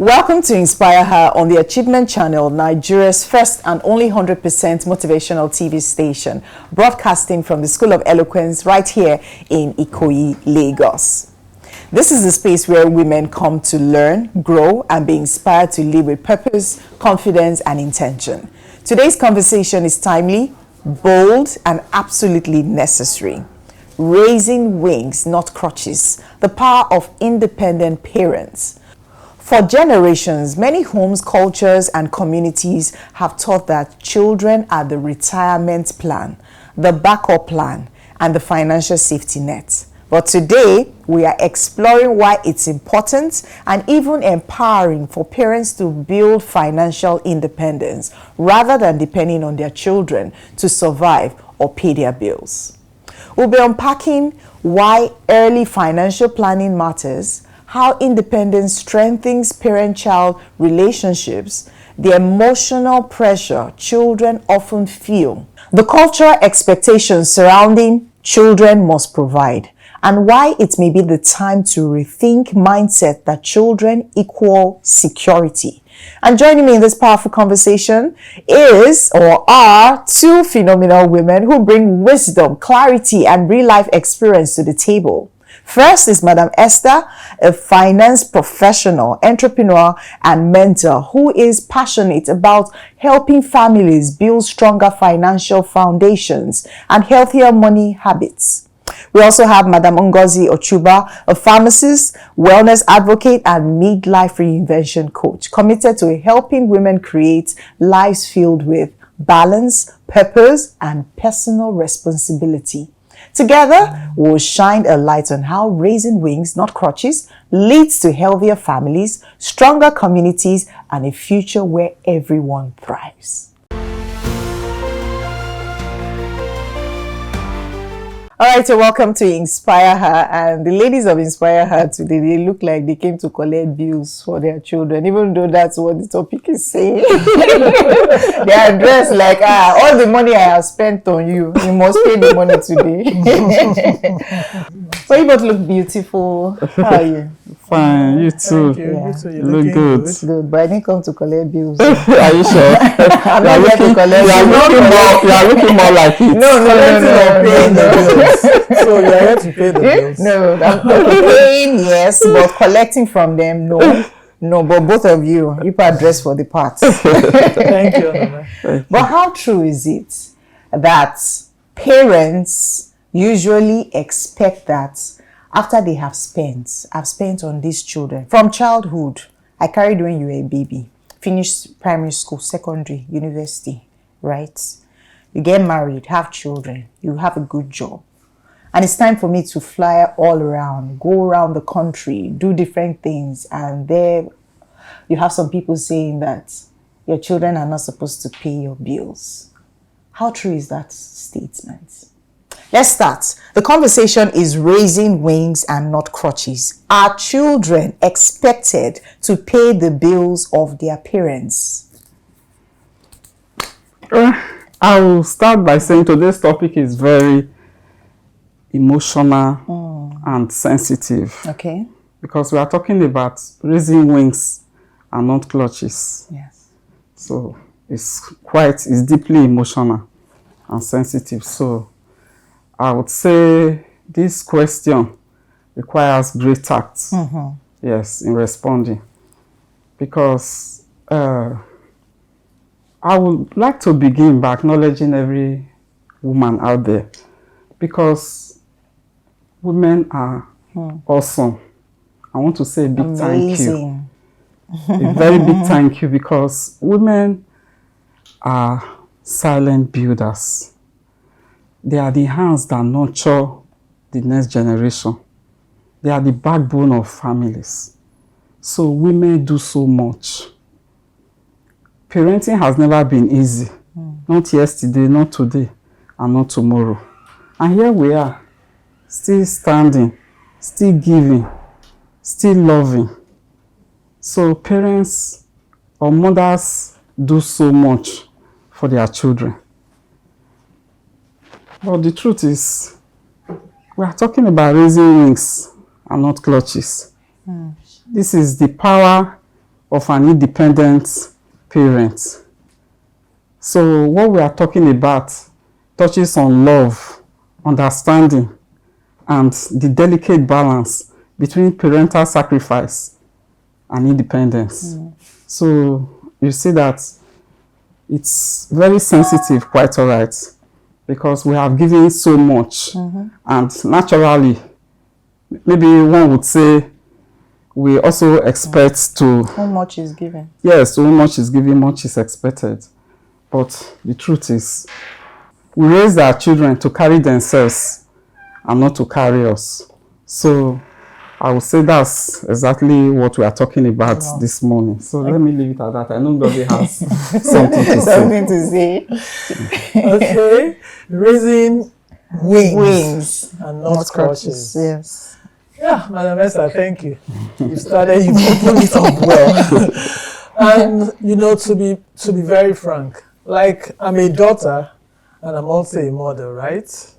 Welcome to InspireHer on the Achievement Channel, Nigeria's first and only 100% motivational TV station, broadcasting from the School of Eloquence right here in Ikoyi, Lagos. This is the space where women come to learn, grow, and be inspired to live with purpose, confidence, and intention. Today's conversation is timely, bold, and absolutely necessary. Raising wings, not crutches. The power of independent parents. For generations, many homes, cultures, and communities have taught that children are the retirement plan, the backup plan, and the financial safety net. But today, we are exploring why it's important and even empowering for parents to build financial independence rather than depending on their children to survive or pay their bills. We'll be unpacking why early financial planning matters, how independence strengthens parent-child relationships, the emotional pressure children often feel, the cultural expectations surrounding children must provide, and why it may be the time to rethink mindset that children equal security. And joining me in this powerful conversation are two phenomenal women who bring wisdom, clarity, and real-life experience to the table. First is Madam Esther, a finance professional, entrepreneur, and mentor who is passionate about helping families build stronger financial foundations and healthier money habits. We also have Madam Ngozi Ochuba, a pharmacist, wellness advocate, and midlife reinvention coach, committed to helping women create lives filled with balance, purpose, and personal responsibility. Together, we'll shine a light on how raising wings, not crutches, leads to healthier families, stronger communities, and a future where everyone thrives. All right, so welcome to InspireHer, and the ladies of InspireHer today, they look like they came to collect bills for their children, even though that's what the topic is saying. They are dressed like, all the money I have spent on you, you must pay the money today. So you both look beautiful. How are you? Fine, you too. You look good. Good, but I didn't come to collect bills. Are you sure? I'm not here to collect bills. You are looking more like it. No. So you are here to pay the bills? No, I'm paying, yes, but collecting from them, no. No, but both of you are dressed for the part. Thank you, Onome. But how true is it that parents usually expect that after they have spent on these children, from childhood, I carried when you were a baby, finished primary school, secondary, university, right? You get married, have children, you have a good job. And it's time for me to fly all around, go around the country, do different things. And there you have some people saying that your children are not supposed to pay your bills. How true is that statement? Let's start. The conversation is raising wings and not crutches. Are children expected to pay the bills of their parents? I will start by saying today's topic is very emotional and sensitive. Okay. Because we are talking about raising wings and not clutches. Yes. So it's deeply emotional and sensitive. So I would say this question requires great tact. Yes, in responding. Because I would like to begin by acknowledging every woman out there, because women are awesome. I want to say a big thank you. A very big thank you, because women are silent builders. They are the hands that nurture the next generation. They are the backbone of families. So women do so much. Parenting has never been easy. Not yesterday, not today, and not tomorrow. And here we are, still standing, still giving, still loving. So parents or mothers do so much for their children. But the truth is, we are talking about raising wings and not clutches. This is the power of an independent parent. So what we are talking about touches on love, understanding, and the delicate balance between parental sacrifice and independence. So you see that it's very sensitive, quite all right, because we have given so much, and naturally, maybe one would say we also expect to... How much is given? Yes, so much is given, much is expected. But the truth is, we raise our children to carry themselves and not to carry us. So I would say that's exactly what we are talking about this morning. So let me leave it at that. I know Ngozi has something to say. Something to say. Okay. Raising wings And not crutches. Yes. Yeah, Madam Esther, thank you. You started, you opened it up well. And, you know, to be very frank, like, I'm a daughter and I'm also a mother, right?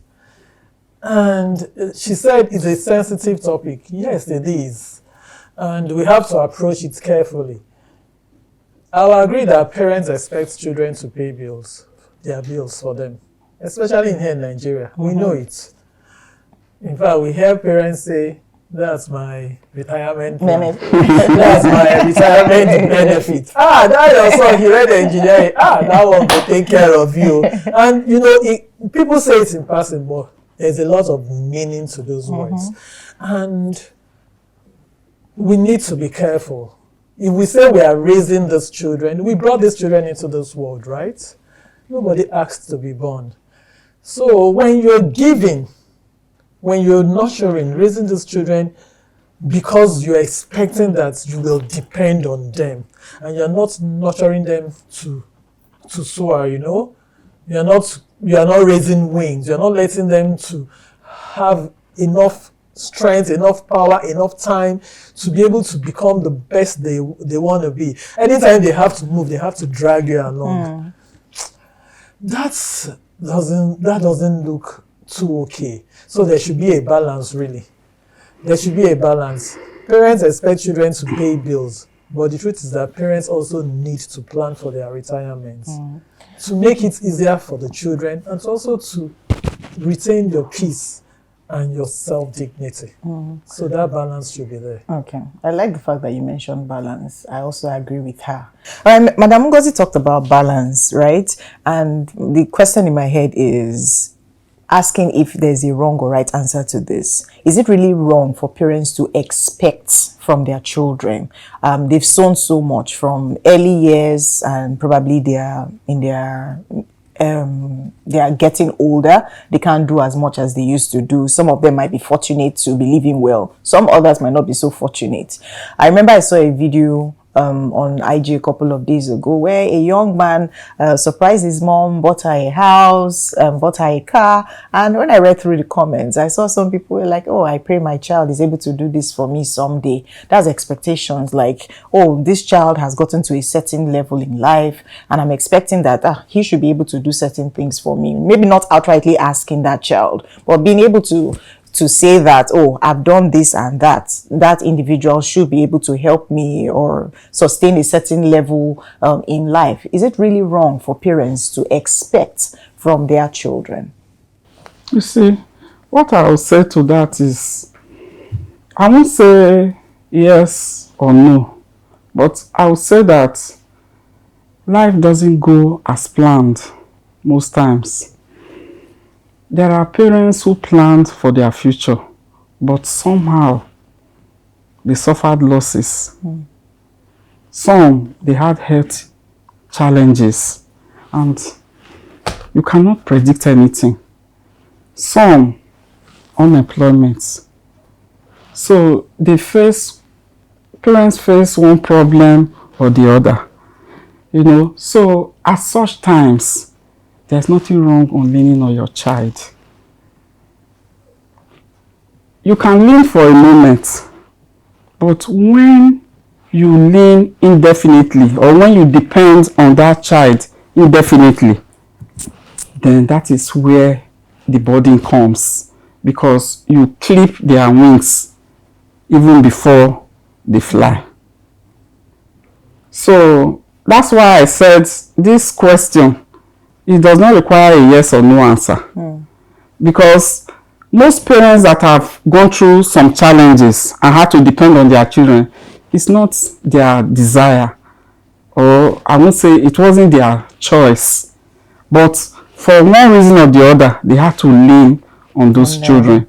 And she said it's a sensitive topic. Yes, it is. And we have to approach it carefully. I'll agree that parents expect children to pay their bills for them, especially in here in Nigeria. We know it. In fact, we hear parents say, that's my retirement plan. That's my retirement benefit. That your son, he read engineering. That one will take care of you. And, you know, people say it in passing, but there's a lot of meaning to those words. And we need to be careful. If we say we are raising these children, we brought these children into this world, right? Nobody asked to be born. So when you're giving, when you're nurturing, raising these children because you're expecting that you will depend on them, and you're not nurturing them to soar, you know, you're not raising wings, you're not letting them to have enough strength, enough power, enough time to be able to become the best they want to be. Anytime they have to move, they have to drag you along. That doesn't look too okay. So there should be a balance, really. There should be a balance. Parents expect children to pay bills, but the truth is that parents also need to plan for their retirement to make it easier for the children, and also to retain your peace and your self-dignity. So that balance should be there. Okay. I like the fact that you mentioned balance. I also agree with her. Madam Ngozi talked about balance, right? And the question in my head is asking if there's a wrong or right answer to this. Is it really wrong for parents to expect from their children? They've sown so much from early years, and probably they are getting older. They can't do as much as they used to do. Some of them might be fortunate to be living well. Some others might not be so fortunate. I remember I saw a video on IG a couple of days ago where a young man surprised his mom, bought her a house, bought her a car. And when I read through the comments, I saw some people were like, oh, I pray my child is able to do this for me someday. That's expectations, like, oh, this child has gotten to a certain level in life and I'm expecting that he should be able to do certain things for me. Maybe not outrightly asking that child, but being able to say that, oh, I've done this and that individual should be able to help me or sustain a certain level in life. Is it really wrong for parents to expect from their children? You see, what I will say to that is, I won't say yes or no, but I will say that life doesn't go as planned most times. There are parents who planned for their future, but somehow they suffered losses. Some, they had health challenges, and you cannot predict anything. Some, unemployment. So parents face one problem or the other. You know, so at such times, there's nothing wrong on leaning on your child. You can lean for a moment, but when you lean indefinitely or when you depend on that child indefinitely, then that is where the burden comes, because you clip their wings even before they fly. So that's why I said this question, it does not require a yes or no answer. Because most parents that have gone through some challenges and had to depend on their children, it's not their desire, or I won't say it wasn't their choice, but for one reason or the other, they had to lean on those children.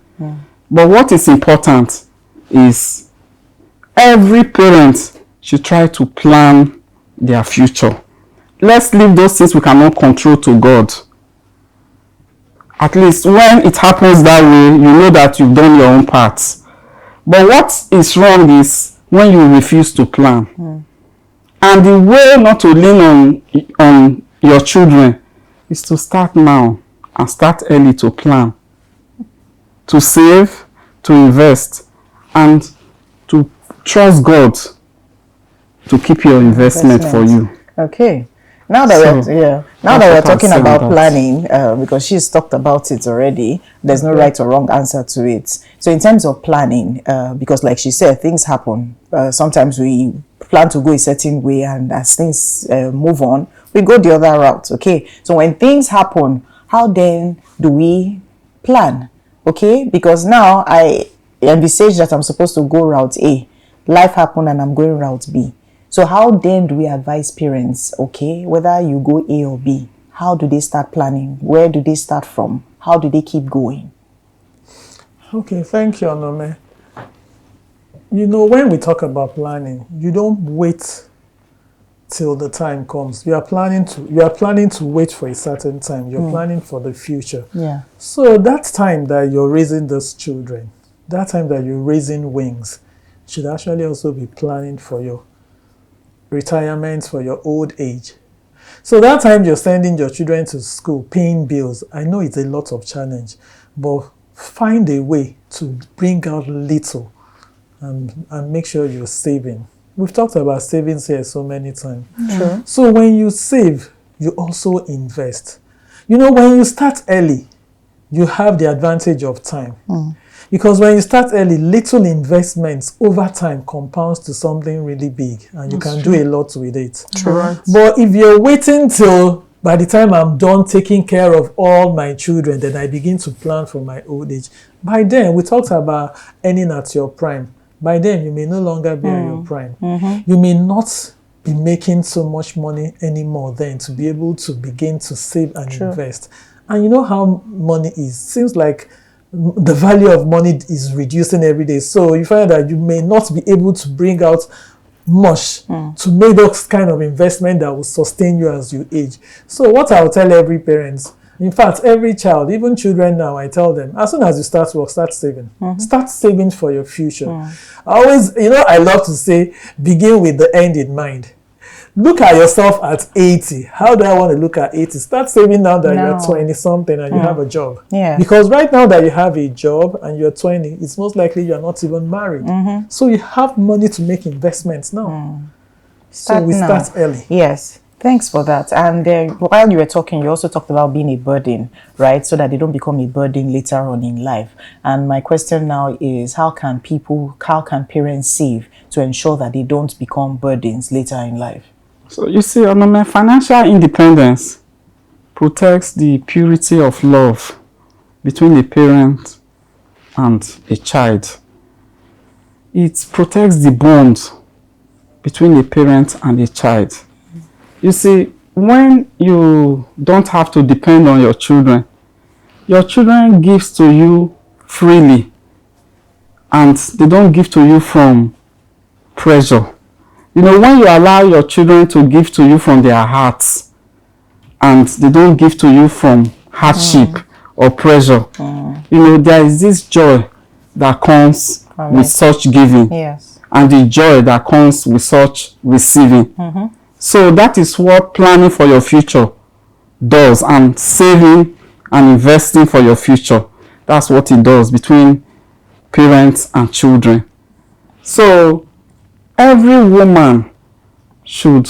But what is important is every parent should try to plan their future. Let's leave those things we cannot control to God. At least when it happens that way, you know that you've done your own part. But what is wrong is when you refuse to plan. And the way not to lean on your children is to start now and start early to plan, to save, to invest, and to trust God to keep your investment for you. Okay. Now that we're talking about planning, because she's talked about it already, there's no right or wrong answer to it. So in terms of planning, because like she said, things happen. Sometimes we plan to go a certain way, and as things move on, we go the other route. Okay. So when things happen, how then do we plan? Okay. Because now I envisage that I'm supposed to go route A. Life happened and I'm going route B. So how then do we advise parents, okay, whether you go A or B, how do they start planning? Where do they start from? How do they keep going? Okay, thank you, Onome. You know, when we talk about planning, you don't wait till the time comes. You are planning to wait for a certain time. You're planning for the future. Yeah. So that time that you're raising those children, that time that you're raising wings, should actually also be planning for your retirement, for your old age. So that time you're sending your children to school, paying bills, I know it's a lot of challenge, but find a way to bring out little and make sure you're saving. We've talked about savings here so many times. Sure. So when you save, you also invest. You know, when you start early, you have the advantage of time. Because when you start early, little investments over time compounds to something really big, and you can do a lot with it. True. But if you're waiting till by the time I'm done taking care of all my children, then I begin to plan for my old age. By then, we talked about earning at your prime. By then, you may no longer be at your prime. You may not be making so much money anymore then to be able to begin to save and invest. And you know how money is. Seems like the value of money is reducing every day. So you find that you may not be able to bring out much to make those kind of investment that will sustain you as you age. So what I'll tell every parent, in fact, every child, even children now, I tell them, as soon as you start work, start saving. Start saving for your future. I always, I love to say, begin with the end in mind. Look at yourself at 80. How do I want to look at 80? Start saving now that you're 20-something and you have a job. Yeah. Because right now that you have a job and you're 20, it's most likely you're not even married. So you have money to make investments now. So we start early. Yes. Thanks for that. And while you were talking, you also talked about being a burden, right? So that they don't become a burden later on in life. And my question now is, how can parents save to ensure that they don't become burdens later in life? So you see, financial independence protects the purity of love between a parent and a child. It protects the bond between a parent and a child. You see, when you don't have to depend on your children gives to you freely, and they don't give to you from pressure. When you allow your children to give to you from their hearts, and they don't give to you from hardship or pressure, there is this joy that comes with such giving, and the joy that comes with such receiving. So that is what planning for your future does, and saving and investing for your future. That's what it does between parents and children. So every woman should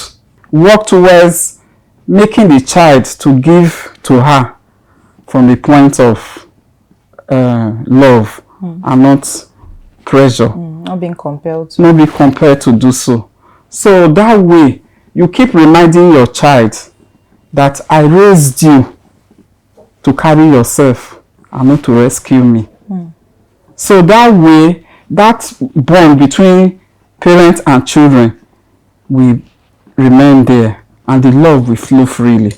work towards making the child to give to her from a point of love and not pressure. Not being compelled to. Not be compelled to do so. So that way, you keep reminding your child that I raised you to carry yourself and not to rescue me. So that way, that bond between parents and children will remain there, and the love will flow freely.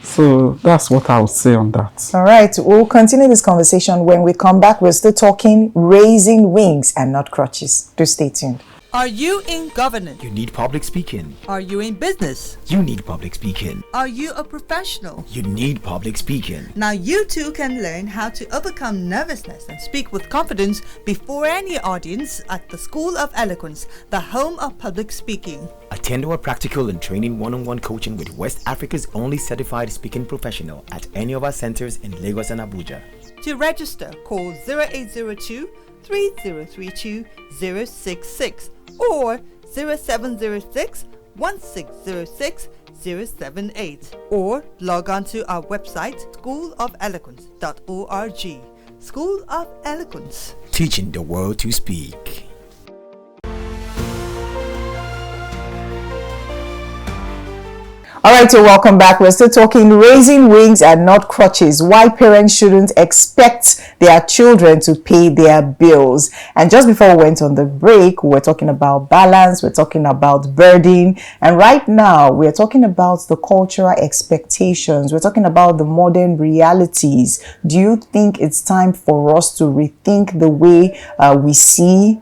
So that's what I would say on that. All right, we'll continue this conversation when we come back. We're still talking raising wings and not crutches. Do stay tuned. Are you in governance? You need public speaking. Are you in business? You need public speaking. Are you a professional? You need public speaking. Now you too can learn how to overcome nervousness and speak with confidence before any audience at the School of Eloquence, the home of public speaking. Attend our practical and training one-on-one coaching with West Africa's only certified speaking professional at any of our centers in Lagos and Abuja. To register, call 0802 3032 066 or 0706 1606 078, or log on to our website schoolofeloquence.org. School of Eloquence, teaching the world to speak. All right, so welcome back. We're still talking raising wings and not crutches. Why parents shouldn't expect their children to pay their bills. And just before we went on the break, we were talking about balance, we're talking about burden. And right now, we're talking about the cultural expectations. We're talking about the modern realities. Do you think it's time for us to rethink the way we see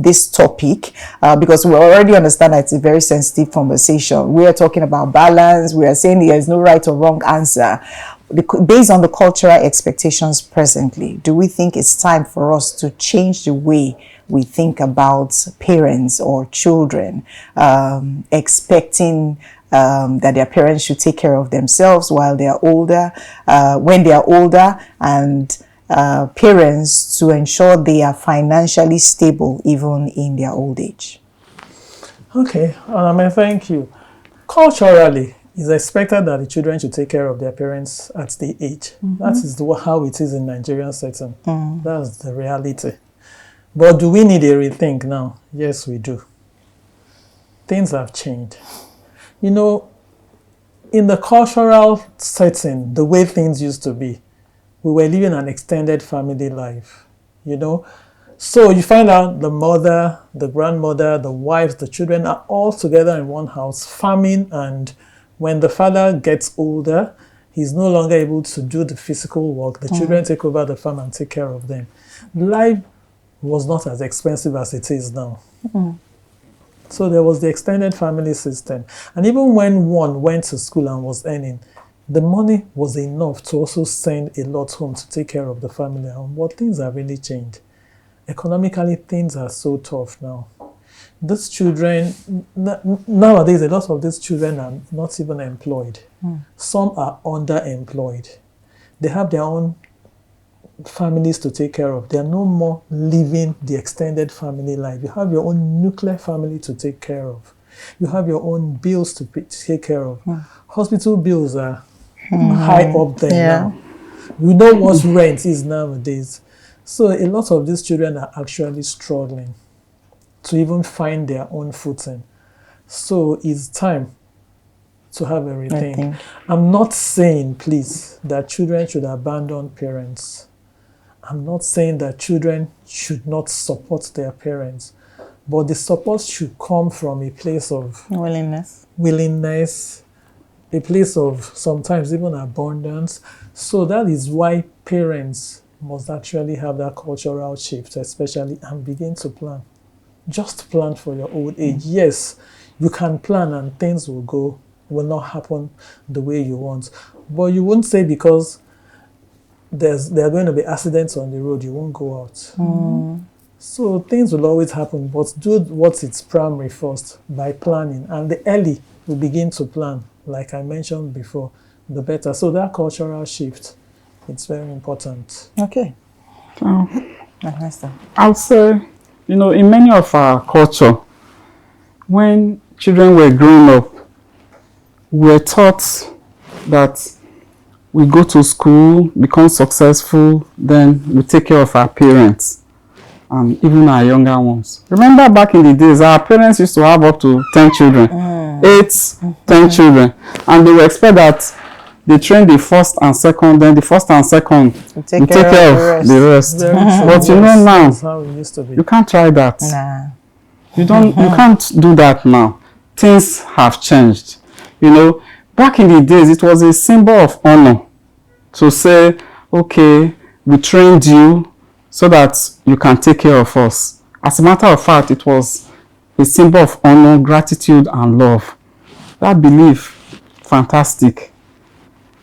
this topic? Because we already understand that it's a very sensitive conversation. We are talking about balance. We are saying there is no right or wrong answer. Based on the cultural expectations presently, do we think it's time for us to change the way we think about parents or children, expecting that their parents should take care of themselves while they are older, when they are older, and parents to ensure they are financially stable even in their old age? Okay, thank you. Culturally, it's expected that the children should take care of their parents at the age. That is how it is in Nigerian setting. That's the reality. But do we need a rethink now? Yes, we do. Things have changed. You know, in the cultural setting, the way things used to be, we were living an extended family life, you know. So you find out the mother, the grandmother, the wives, the children are all together in one house, farming, and when the father gets older, he's no longer able to do the physical work. The children take over the farm and take care of them. Life was not as expensive as it is now. So there was the extended family system. And even when one went to school and was earning, the money was enough to also send a lot home to take care of the family. But things have really changed. Economically, things are so tough now. These children, nowadays, a lot of these children are not even employed. Some are underemployed. They have their own families to take care of. They are no more living the extended family life. You have your own nuclear family to take care of. You have your own bills to take care of. Hospital bills are high up there now. You know what rent is nowadays. So a lot of these children are actually struggling to even find their own footing. So it's time to have a rethink. I'm not saying, please, that children should abandon parents. I'm not saying that children should not support their parents, but the support should come from a place of willingness, a place of sometimes even abundance. So that is why parents must actually have that cultural shift, especially, and begin to plan. Just plan for your old age. Yes, you can plan and things will not happen the way you want. But you won't say because there are going to be accidents on the road, you won't go out. So things will always happen, but do what is primary first by planning. And the early we begin to plan, like I mentioned before, the better. So that cultural shift, it's very important. Okay. I'll say, you know, in many of our culture, when children were growing up, we were taught that we go to school, become successful, then we take care of our parents and even our younger ones. Remember back in the days, our parents used to have up to 10 children. 8, 10 children, and they will expect that they train the first and second, then the first and second will take care of the rest. But you know now, That's how it used to be. you can't try that. Nah. You can't do that now. Things have changed. You know, back in the days, it was a symbol of honor to say, okay, we trained you so that you can take care of us. As a matter of fact, it was a symbol of honor, gratitude, and love. That belief, fantastic.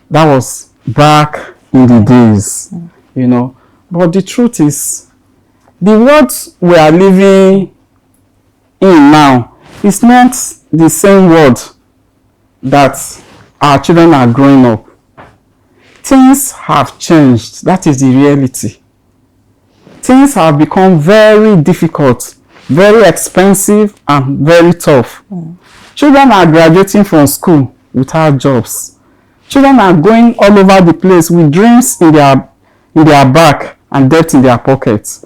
That was back in the days, you know. But the truth is, the world we are living in now is not the same world that our children are growing up. Things have changed. That is the reality. Things have become very difficult, very expensive, and very tough. Children are graduating from school without jobs. Children are going all over the place with dreams in their back and debt in their pockets.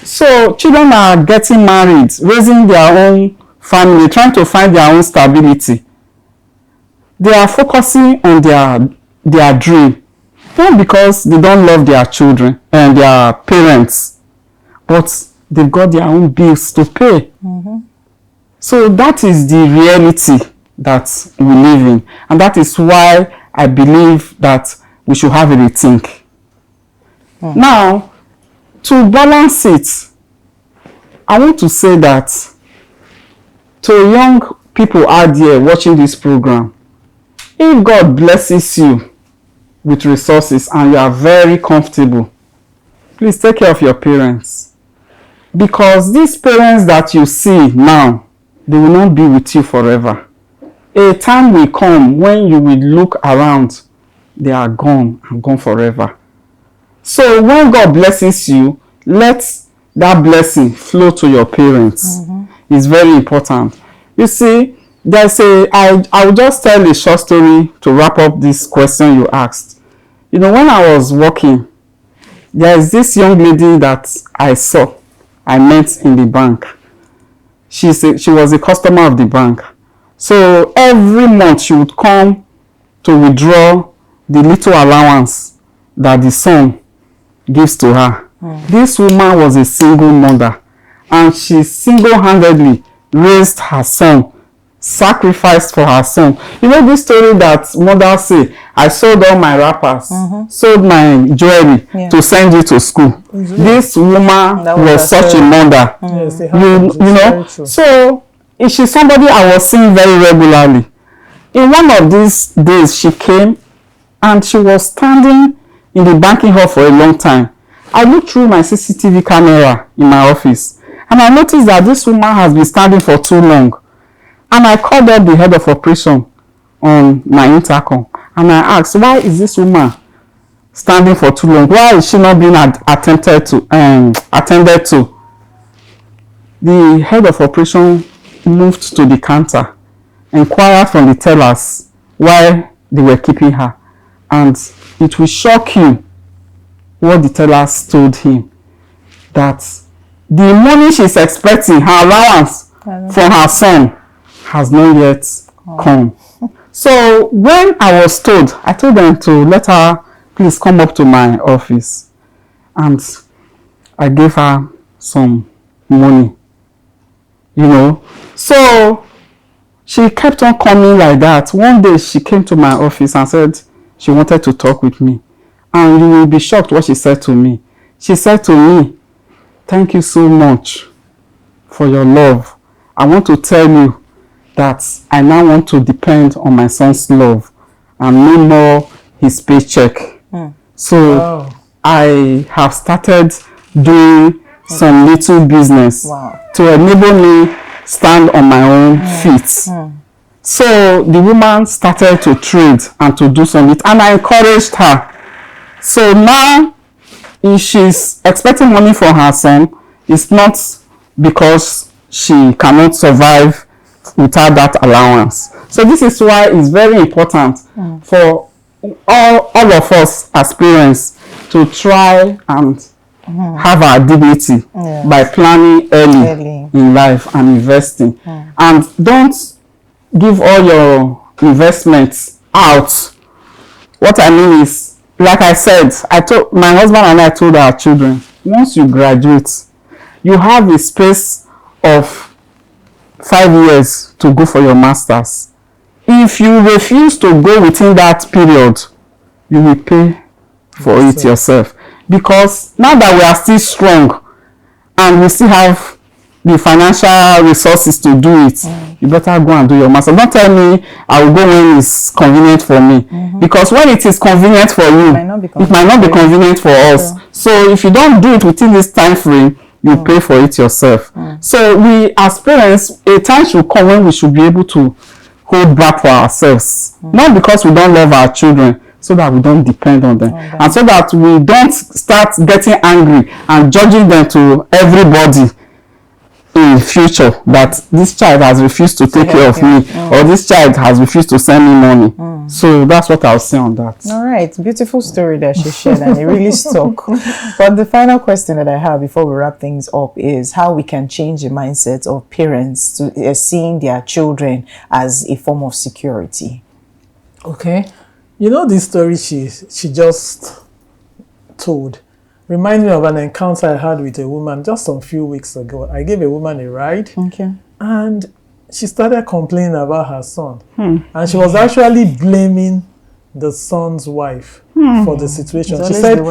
So children are getting married, raising their own family, trying to find their own stability. They are focusing on their dream, not because they don't love their children and their parents, but they've got their own bills to pay. So that is the reality that we live in, and that is why I believe that we should have a rethink. Now, to balance it, I want to say that to young people out there watching this program, if God blesses you with resources and you are very comfortable, please take care of your parents. Because these parents that you see now, they will not be with you forever. A time will come when you will look around, they are gone and gone forever. So when God blesses you, let that blessing flow to your parents. It's very important. You see, I will just tell a short story to wrap up this question you asked. You know, when I was working, there is this young lady that I met in the bank. She was a customer of the bank. So every month she would come to withdraw the little allowance that the son gives to her. This woman was a single mother, and she single-handedly raised her son, sacrificed for her son. You know this story that mothers say, I sold all my wrappers, sold my jewelry to send you to school. This woman was such a mother. Yes, you know, so she's somebody I was seeing very regularly. In one of these days, she came and she was standing in the banking hall for a long time. I looked through my CCTV camera in my office and I noticed that this woman has been standing for too long. And I called up the head of operation on my intercom and I asked, why is this woman standing for too long? Why is she not being attended to? The head of operation moved to the counter, inquired from the tellers why they were keeping her, and it will shock you what the tellers told him, that the money she's expecting, her allowance from her son, has not yet come. So when I was told, I told them to let her please come up to my office, and I gave her some money, you know. So she kept on coming like that. One day she came to my office and said she wanted to talk with me, and you will be shocked what she said to me. She said to me, thank you so much for your love. I want to tell you that I now want to depend on my son's love and no more his paycheck. So I have started doing some little business to enable me stand on my own feet. So the woman started to trade and to do something, and I encouraged her. So now, if she's expecting money from her son, it's not because she cannot survive without that allowance. So this is why it's very important for all of us as parents to try and have our dignity by planning early in life and investing. And don't give all your investments out. What I mean is, like I said, I told my husband and I told our children, once you graduate, you have a space of 5 years to go for your masters. If you refuse to go within that period, you will pay for it yourself. Because now that we are still strong and we still have the financial resources to do it, you better go and do your master. Don't tell me I will go when it's convenient for me. Because when it is convenient for you, it might not be convenient for us. So if you don't do it within this time frame, you pay for it yourself. So we as parents, a time should come when we should be able to hold back for ourselves. Not because we don't love our children, so that we don't depend on them. And so that we don't start getting angry and judging them to everybody in the future, that this child has refused to take care of me, or this child has refused to send me money. So that's what I'll say on that. All right, beautiful story that she shared, and it really stuck. But the final question that I have before we wrap things up is how we can change the mindset of parents to seeing their children as a form of security. Okay. You know, this story she just told reminds me of an encounter I had with a woman just some few weeks ago. I gave a woman a ride, and she started complaining about her son. And she was actually blaming the son's wife for the situation. She said,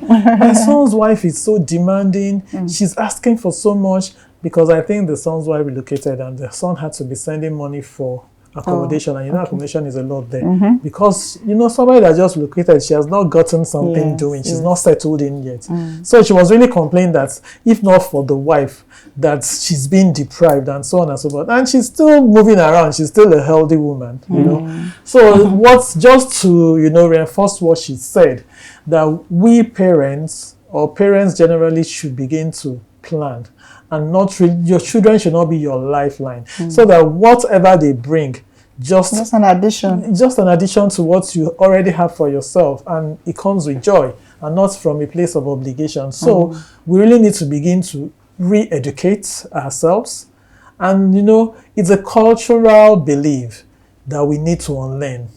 my son's wife is so demanding. She's asking for so much, because I think the son's wife relocated and the son had to be sending money for accommodation, and accommodation is a lot there, because somebody that just located, she has not gotten something doing, she's not settled in yet. So she was really complaining that if not for the wife, that she's been deprived and so on and so forth, and she's still moving around, she's still a healthy woman, So what's just to reinforce what she said, that we parents, or parents generally, should begin to plan. And not really, your children should not be your lifeline. So that whatever they bring, just an addition. Just an addition to what you already have for yourself. And it comes with joy and not from a place of obligation. So we really need to begin to re-educate ourselves. And it's a cultural belief that we need to unlearn.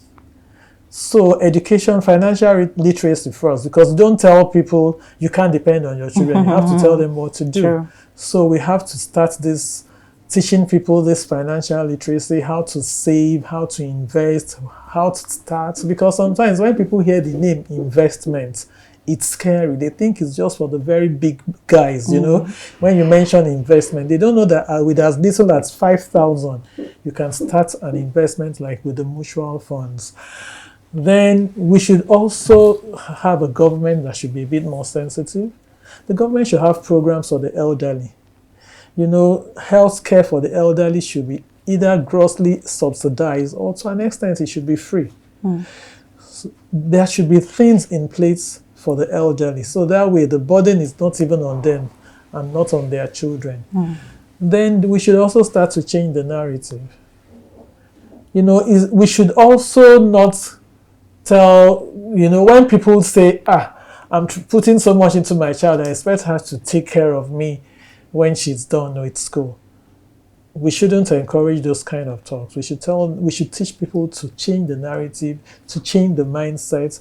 So education, financial literacy first, because don't tell people you can't depend on your children. You have to tell them what to do. True. So we have to start this, teaching people this financial literacy, how to save, how to invest, how to start. Because sometimes when people hear the name investment, it's scary. They think it's just for the very big guys, When you mention investment, they don't know that with as little as 5,000, you can start an investment like with the mutual funds. Then we should also have a government that should be a bit more sensitive. The government should have programs for the elderly. Health care for the elderly should be either grossly subsidized, or to an extent it should be free. So there should be things in place for the elderly, so that way the burden is not even on them and not on their children. Then we should also start to change the narrative. We should also not tell, when people say, I'm putting so much into my child, I expect her to take care of me when she's done with school. We shouldn't encourage those kind of talks. We should teach people to change the narrative, to change the mindset,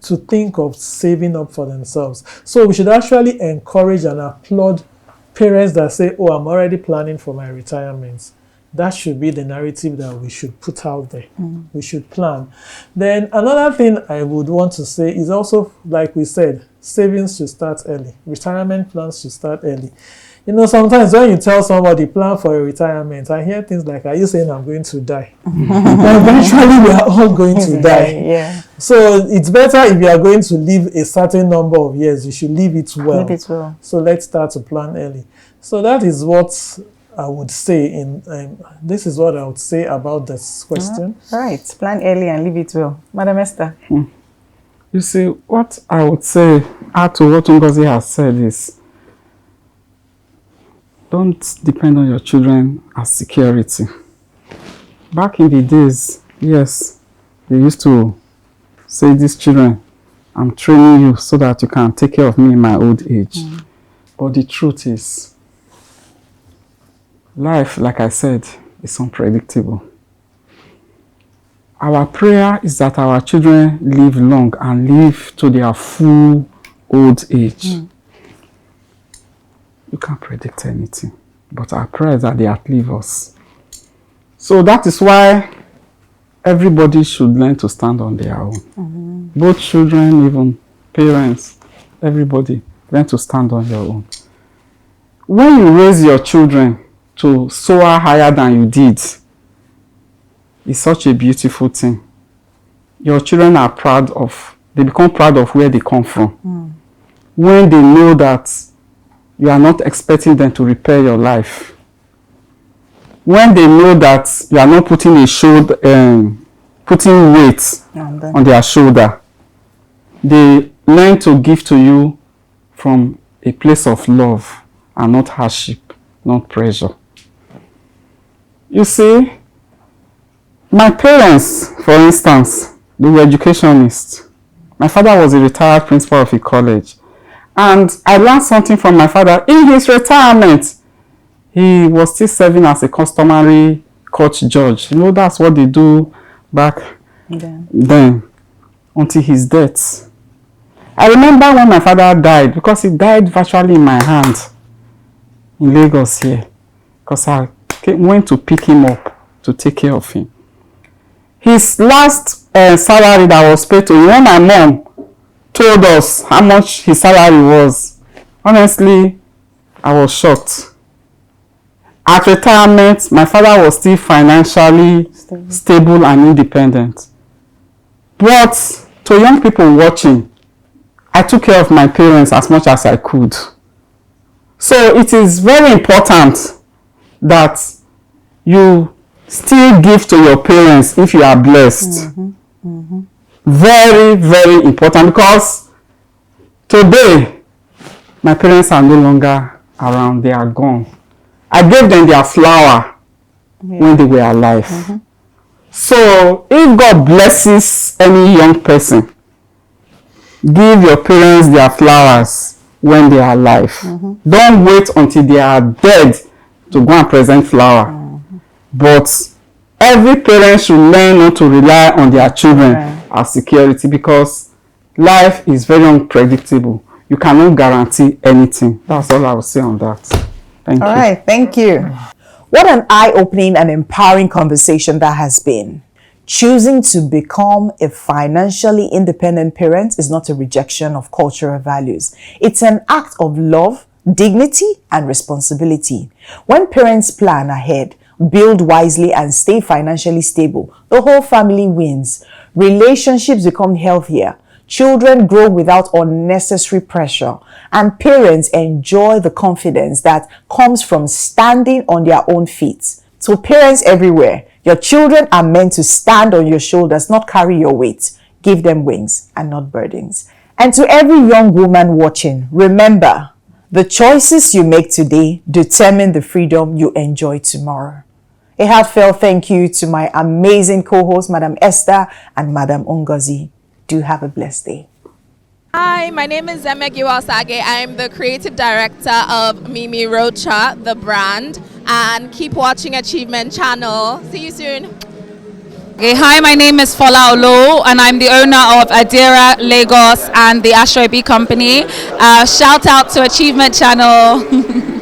to think of saving up for themselves. So we should actually encourage and applaud parents that say, I'm already planning for my retirement. That should be the narrative that we should put out there. We should plan. Then another thing I would want to say is also, like we said, savings should start early. Retirement plans should start early. Sometimes when you tell somebody plan for a retirement, I hear things like, are you saying I'm going to die? Eventually we are all going to die. So it's better if you are going to live a certain number of years, you should live it well. So let's start to plan early. So that is what I would say this is what I would say about this question. Right. Plan early and leave it well. Madam Esther. You see, what I would say, add to what Ngozi has said, is don't depend on your children as security. Back in the days, yes, they used to say these children, I'm training you so that you can take care of me in my old age. But the truth is, life, like I said, is unpredictable. Our prayer is that our children live long and live to their full old age. You can't predict anything, but our prayer is that they outlive us. So that is why everybody should learn to stand on their own. Both children, even parents, everybody, learn to stand on your own. When you raise your children to soar higher than you did, it's such a beautiful thing. Your children are proud of, they become proud of where they come from. When they know that you are not expecting them to repair your life. When they know that you are not putting putting weight on their shoulder, they learn to give to you from a place of love and not hardship, not pressure. You see, my parents, for instance, they were educationists. My father was a retired principal of a college. And I learned something from my father. In his retirement, he was still serving as a customary court judge. You know, that's what they do back then until his death. I remember when my father died, because he died virtually in my hand in Lagos here, because I went to pick him up to take care of him. His last salary that was paid to him, when my mom told us how much his salary was, honestly, I was shocked. At retirement, my father was still financially stable and independent. But to young people watching, I took care of my parents as much as I could. So it is very important that you still give to your parents if you are blessed. Very, very important, because today my parents are no longer around, they are gone. I gave them their flower when they were alive. So if God blesses any young person, give your parents their flowers when they are alive. Don't wait until they are dead to go and present flower. But every parent should learn not to rely on their children as security, because life is very unpredictable. You cannot guarantee anything. That's all I will say on that. Thank you. All right, thank you. What an eye-opening and empowering conversation that has been. Choosing to become a financially independent parent is not a rejection of cultural values. It's an act of love, dignity, and responsibility. When parents plan ahead, build wisely, and stay financially stable, the whole family wins. Relationships become healthier. Children grow without unnecessary pressure, and parents enjoy the confidence that comes from standing on their own feet. So parents everywhere, your children are meant to stand on your shoulders, not carry your weight. Give them wings and not burdens. And to every young woman watching, remember, the choices you make today determine the freedom you enjoy tomorrow. A heartfelt thank you to my amazing co-hosts, Madam Esther and Madam Ngozi. Do have a blessed day. Hi, my name is Ngozi Ochuba. I'm the creative director of Mimi Rocha, the brand, and keep watching Achievement Channel. See you soon. Okay, hi, my name is Fola Olo, and I'm the owner of Adira Lagos and the Ashwebi Company. Shout out to Achievement Channel.